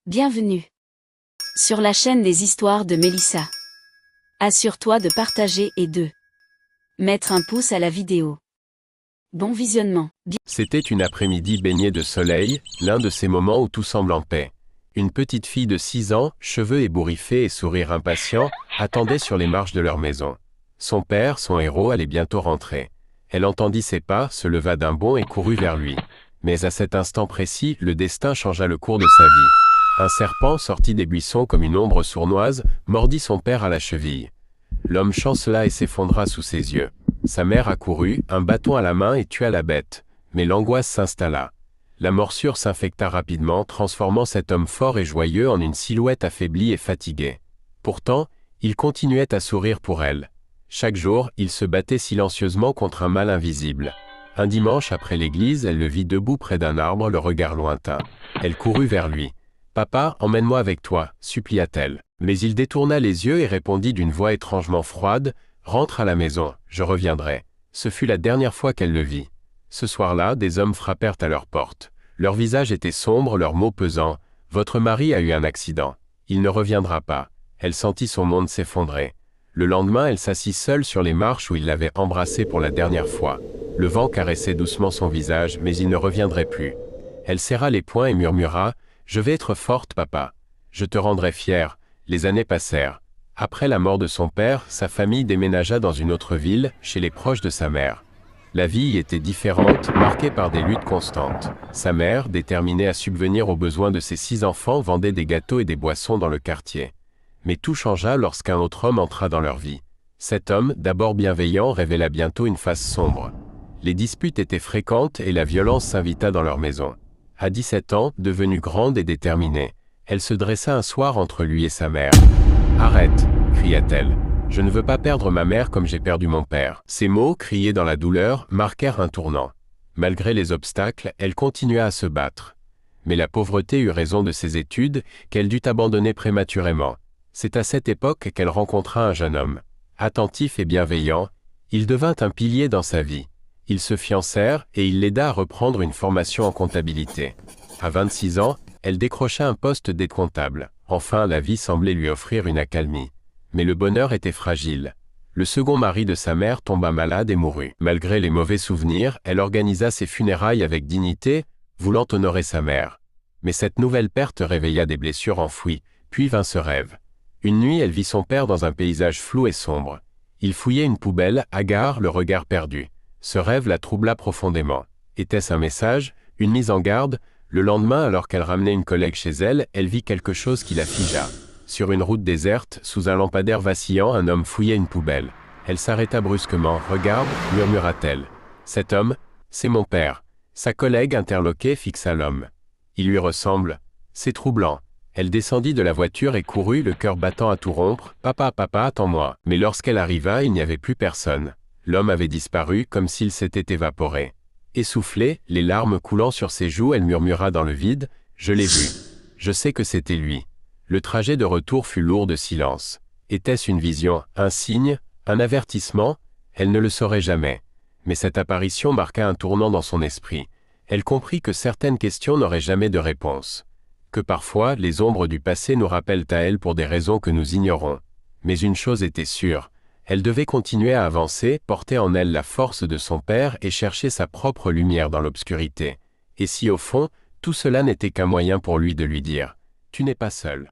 Bienvenue sur la chaîne des histoires de Mélissa. Assure-toi de partager et de mettre un pouce à la vidéo. Bon visionnement. C'était une après-midi baignée de soleil, l'un de ces moments où tout semble en paix. Une petite fille de 6 ans, cheveux ébouriffés et sourire impatient, attendait sur les marches de leur maison. Son père, son héros, allait bientôt rentrer. Elle entendit ses pas, se leva d'un bond et courut vers lui. Mais à cet instant précis, le destin changea le cours de sa vie. Un serpent sortit des buissons comme une ombre sournoise, mordit son père à la cheville. L'homme chancela et s'effondra sous ses yeux. Sa mère accourut, un bâton à la main et tua la bête. Mais l'angoisse s'installa. La morsure s'infecta rapidement, transformant cet homme fort et joyeux en une silhouette affaiblie et fatiguée. Pourtant, il continuait à sourire pour elle. Chaque jour, il se battait silencieusement contre un mal invisible. Un dimanche après l'église, elle le vit debout près d'un arbre, le regard lointain. Elle courut vers lui. « Papa, emmène-moi avec toi » supplia-t-elle. Mais il détourna les yeux et répondit d'une voix étrangement froide « Rentre à la maison, je reviendrai ». Ce fut la dernière fois qu'elle le vit. Ce soir-là, des hommes frappèrent à leur porte. Leur visage était sombre, leurs mots pesants. « Votre mari a eu un accident. Il ne reviendra pas. » Elle sentit son monde s'effondrer. Le lendemain, elle s'assit seule sur les marches où il l'avait embrassée pour la dernière fois. Le vent caressait doucement son visage, mais il ne reviendrait plus. Elle serra les poings et murmura « Je vais être forte, papa. Je te rendrai fière. » Les années passèrent. Après la mort de son père, sa famille déménagea dans une autre ville, chez les proches de sa mère. La vie y était différente, marquée par des luttes constantes. Sa mère, déterminée à subvenir aux besoins de ses 6 enfants, vendait des gâteaux et des boissons dans le quartier. Mais tout changea lorsqu'un autre homme entra dans leur vie. Cet homme, d'abord bienveillant, révéla bientôt une face sombre. Les disputes étaient fréquentes et la violence s'invita dans leur maison. À 17 ans, devenue grande et déterminée, elle se dressa un soir entre lui et sa mère. « Arrête !» cria-t-elle. « Je ne veux pas perdre ma mère comme j'ai perdu mon père. » Ces mots, criés dans la douleur, marquèrent un tournant. Malgré les obstacles, elle continua à se battre. Mais la pauvreté eut raison de ses études, qu'elle dut abandonner prématurément. C'est à cette époque qu'elle rencontra un jeune homme. Attentif et bienveillant, il devint un pilier dans sa vie. Ils se fiancèrent et il l'aida à reprendre une formation en comptabilité. À 26 ans, elle décrocha un poste d'aide comptable. Enfin, la vie semblait lui offrir une accalmie. Mais le bonheur était fragile. Le second mari de sa mère tomba malade et mourut. Malgré les mauvais souvenirs, elle organisa ses funérailles avec dignité, voulant honorer sa mère. Mais cette nouvelle perte réveilla des blessures enfouies, puis vint ce rêve. Une nuit, elle vit son père dans un paysage flou et sombre. Il fouillait une poubelle, hagard, le regard perdu. Ce rêve la troubla profondément. Était-ce un message, une mise en garde? Le lendemain, alors qu'elle ramenait une collègue chez elle, elle vit quelque chose qui la figea. Sur une route déserte, sous un lampadaire vacillant, un homme fouillait une poubelle. Elle s'arrêta brusquement. « Regarde » murmura-t-elle. « Cet homme, c'est mon père. » Sa collègue, interloquée, fixa l'homme. « Il lui ressemble. C'est troublant. » Elle descendit de la voiture et courut, le cœur battant à tout rompre. « Papa, papa, attends-moi. » Mais lorsqu'elle arriva, il n'y avait plus personne. L'homme avait disparu, comme s'il s'était évaporé. Essoufflée, les larmes coulant sur ses joues, elle murmura dans le vide « Je l'ai vu. Je sais que c'était lui. » Le trajet de retour fut lourd de silence. Était-ce une vision, un signe, un avertissement? Elle ne le saurait jamais. Mais cette apparition marqua un tournant dans son esprit. Elle comprit que certaines questions n'auraient jamais de réponse. Que parfois, les ombres du passé nous rappellent à elle pour des raisons que nous ignorons. Mais une chose était sûre. Elle devait continuer à avancer, porter en elle la force de son père et chercher sa propre lumière dans l'obscurité. Et si au fond, tout cela n'était qu'un moyen pour lui de lui dire « Tu n'es pas seul ».